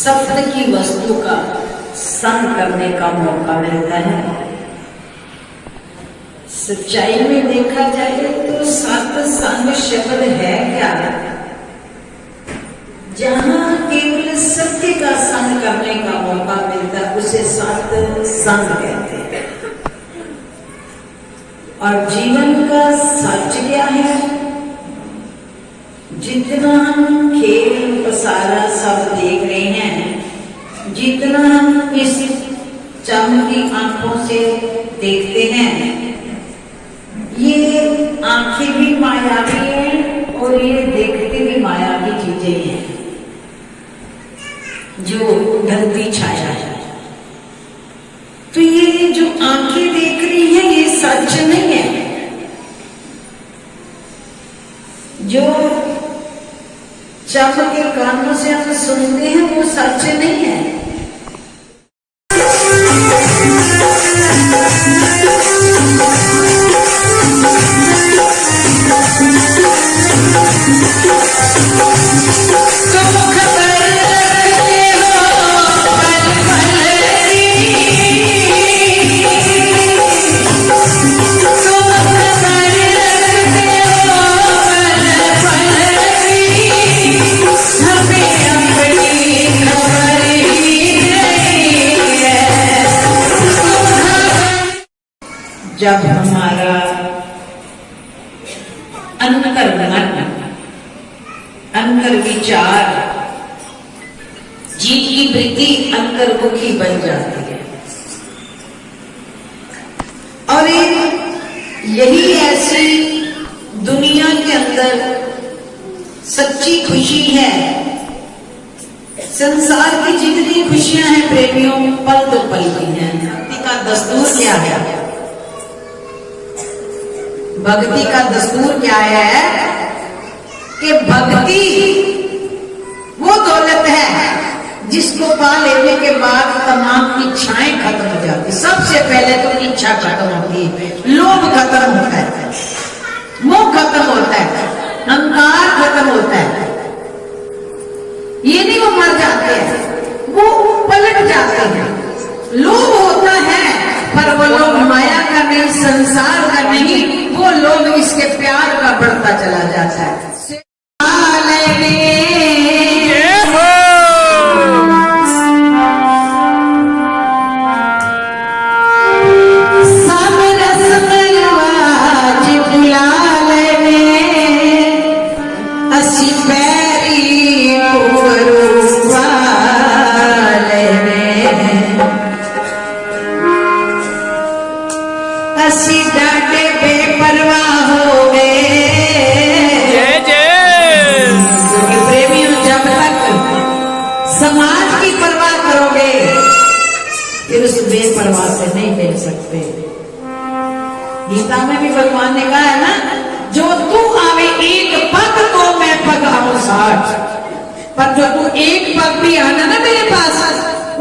सत्य की वस्तु का संग करने का मौका मिलता है। सच्चाई में देखा जाए तो सत्संग शब्द है क्या? जहां केवल सत्य का संग करने का मौका मिलता है उसे सत्संग कहते हैं। और जीवन का सच क्या है? जितना हम खेल पसारा सब देख रहे हैं, जितना हम इस चमकी आंखों से देखते हैं, ये आंखें भी मायावी हैं और ये देखते भी मायावी चीजें हैं जो ढलती छाया है। तो ये जो आंखें देख रही हैं ये सच नहीं है। जो चम के कानों से हम सुनते हैं वो सच नहीं है। जब हमारा अंतर मन, अंतर विचार, जीव की वृत्ति अंतर्मुखी बन जाती है और यही ऐसी दुनिया के अंदर सच्ची खुशी है। संसार की जितनी खुशियां हैं प्रेमियों पल तो पल की हैं। भक्ति का दस्तूर क्या है? भक्ति का दस्तूर क्या है कि भक्ति वो दौलत है जिसको पा लेने के बाद तमाम इच्छाएं खत्म हो जाती। सबसे पहले तो इच्छा खत्म होती है, लोभ खत्म होता है, मोह खत्म होता है, अहंकार खत्म होता है। ये नहीं वो मर जाते हैं, वो पलट जाते हैं। लोभ होता है पर वो लोग माया का नहीं, संसार का नहीं, वो लोग इसके प्यार का बढ़ता चला जाता है। असी डाटे बेपरवाह हो गए। प्रेमियों जब तक समाज की परवाह करोगे फिर उस बेपरवाह से नहीं मिल सकते। गीता में भी भगवान ने कहा है ना, जो तू आवे एक पग को मैं पग आऊं 60, पर जो तू एक पग भी आना ना मेरे पास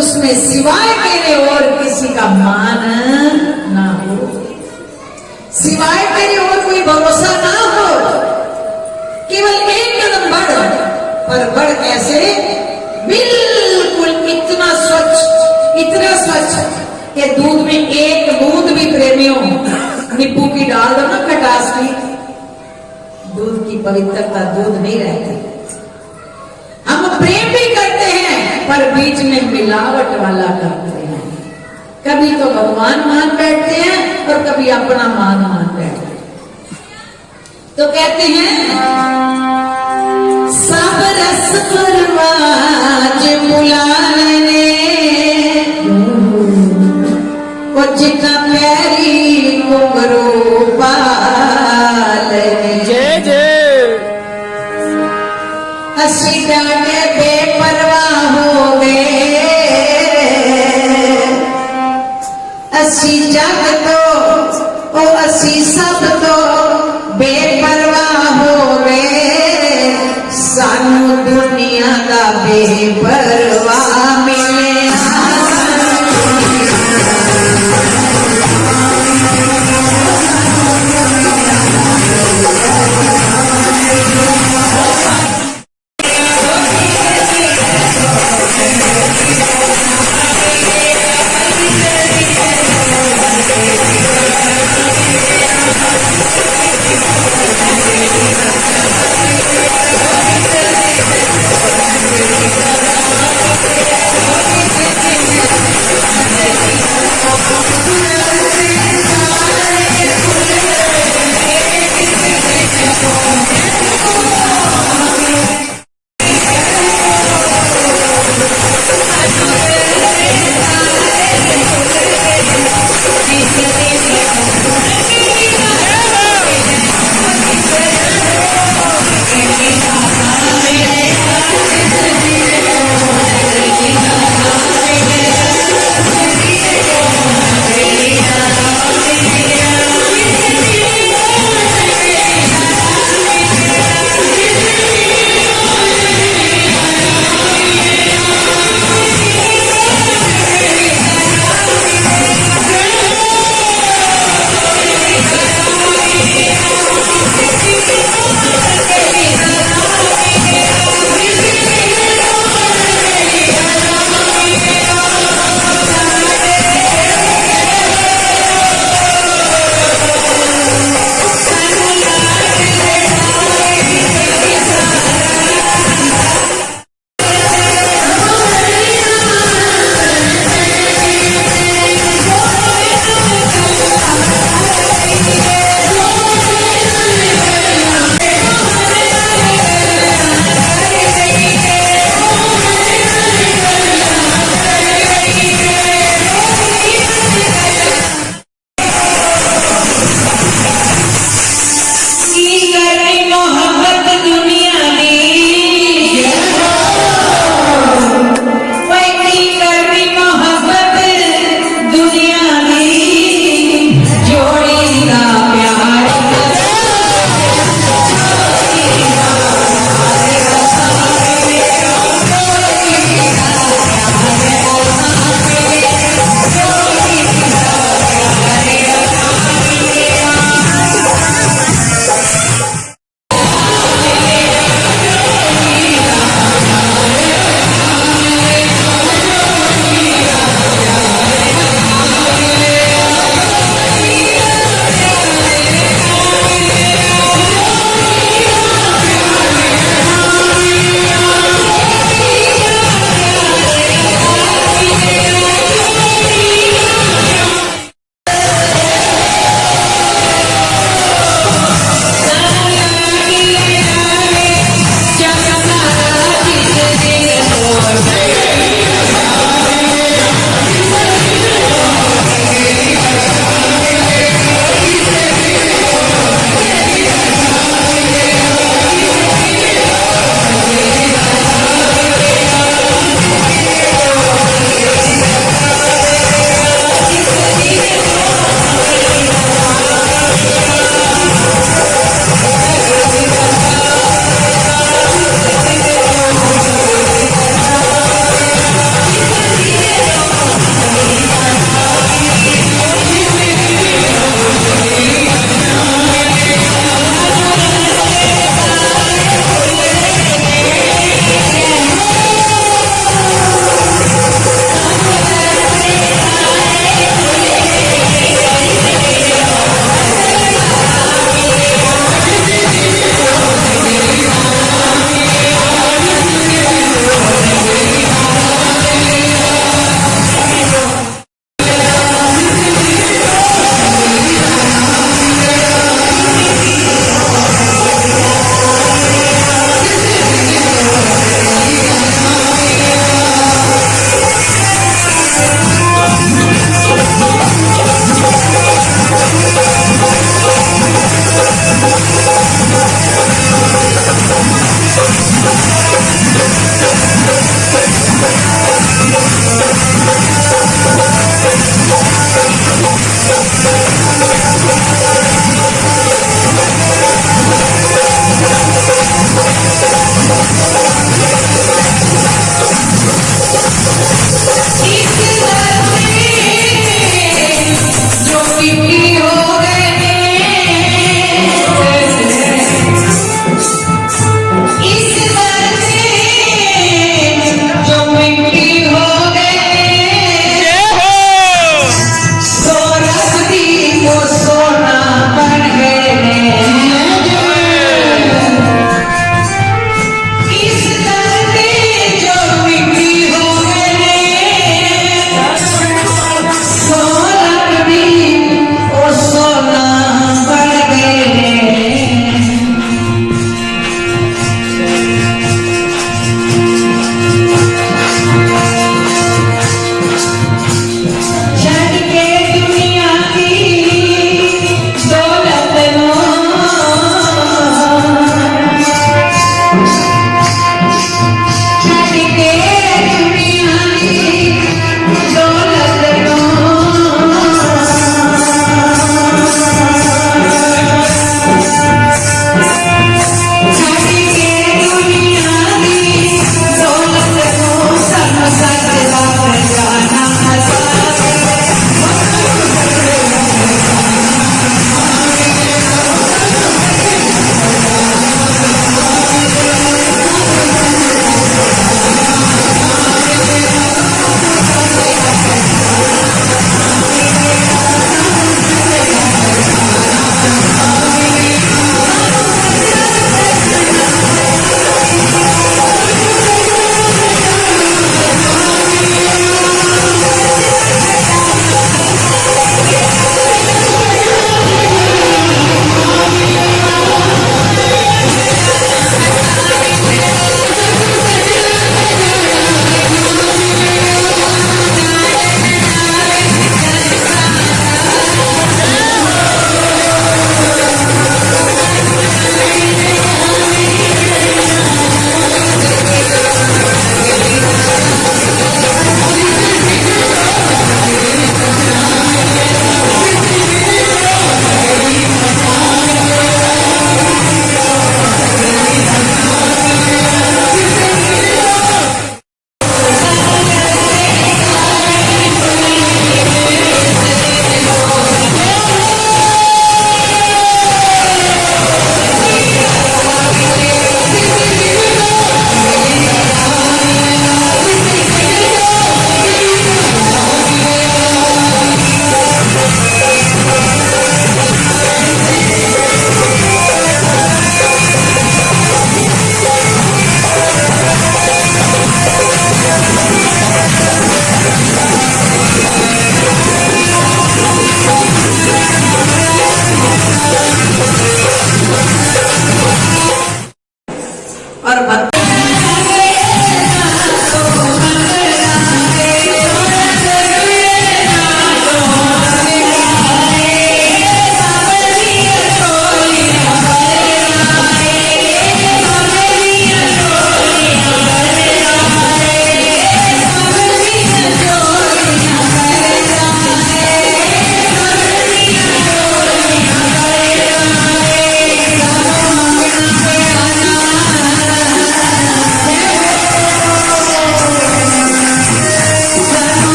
उसमें सिवाय मेरे और किसी का मान ना हो, सिवाय मेरे और कोई भरोसा ना हो। केवल एक कदम बढ़, पर बढ़ कैसे? बिल्कुल इतना स्वच्छ कि दूध में एक बूंद भी प्रेमियों नींबू की डाल दो ना, खटास की, दूध की पवित्रता दूध नहीं रहती। हम प्रेम भी करते हैं पर बीच में मिलावट वाला करते हैं। कभी तो भगवान मान बैठते हैं और कभी अपना मान बैठते हैं। तो कहते हैं सब रस परवाज बुला लेने को जितना प्यारी घुंघरू पाल जय जय। असी डाटे बेपरवाह हो गए, असी जग तो ओ असी सब तो बेपरवाह हो गए। सानू दुनिया का बेपरवाह मिले।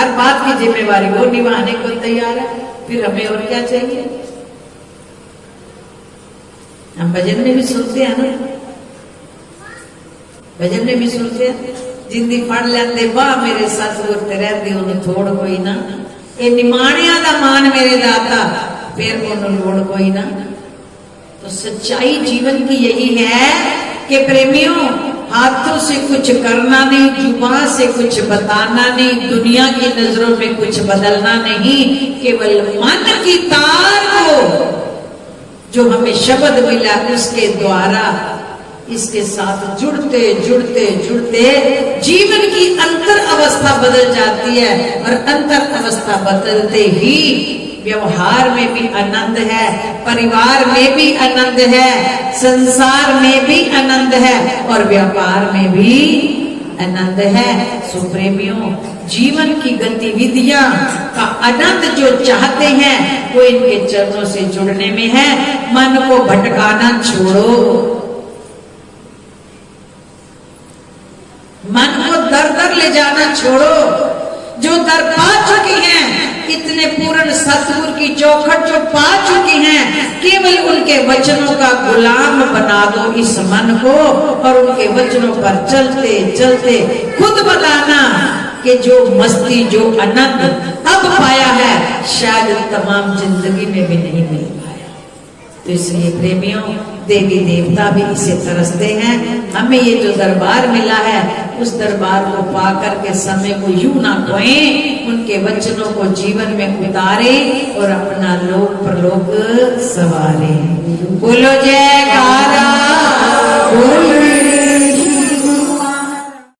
हर बात की जिम्मेवारी वो निभाने को तैयार है, फिर हमें और क्या चाहिए। हम भजन में भी सुनते हैं ना, भजन में भी सुनते हैं, जिंदी फड़ लेंदे वाह मेरे सतगुर ते रहंदी उन्हें थोड़ कोई ना, ये निमाणिया दा मान मेरे दाता फिर उन्हें लोड़ कोई ना। तो सच्चाई जीवन की यही है कि प्रेमियों, हाथों से कुछ करना नहीं, जुबान से कुछ बताना नहीं, दुनिया की नजरों में कुछ बदलना नहीं, केवल मन की तार को जो हमें शब्द मिला उसके द्वारा इसके साथ जुड़ते जुड़ते जुड़ते जीवन की अंतर अवस्था बदल जाती है, और अंतर अवस्था बदलते ही व्यवहार में भी आनंद है, परिवार में भी आनंद है, संसार में भी आनंद है, और व्यापार में भी आनंद है। सो प्रेमियों, जीवन की गतिविधियां का आनंद जो चाहते हैं वो इनके चरणों से जुड़ने में है। मन को भटकाना छोड़ो, मन को दर दर ले जाना छोड़ो। जो दर पा चुकी हैं, इतने पूर्ण सतगुरु की चौखट जो पा चुकी हैं, केवल उनके वचनों का गुलाम बना दो इस मन को, और उनके वचनों पर चलते चलते खुद बताना कि जो मस्ती जो आनंद अब पाया है शायद तमाम जिंदगी में भी नहीं मिल पाया। तो इसलिए प्रेमियों, देवी देवता भी इसे तरसते हैं। हमें ये जो दरबार मिला है उस दरबार को पा करके समय को यूं ना खोएं, उनके वचनों को जीवन में उतारे और अपना लोक परलोक सवारे। बोलो जयकारा, बोलो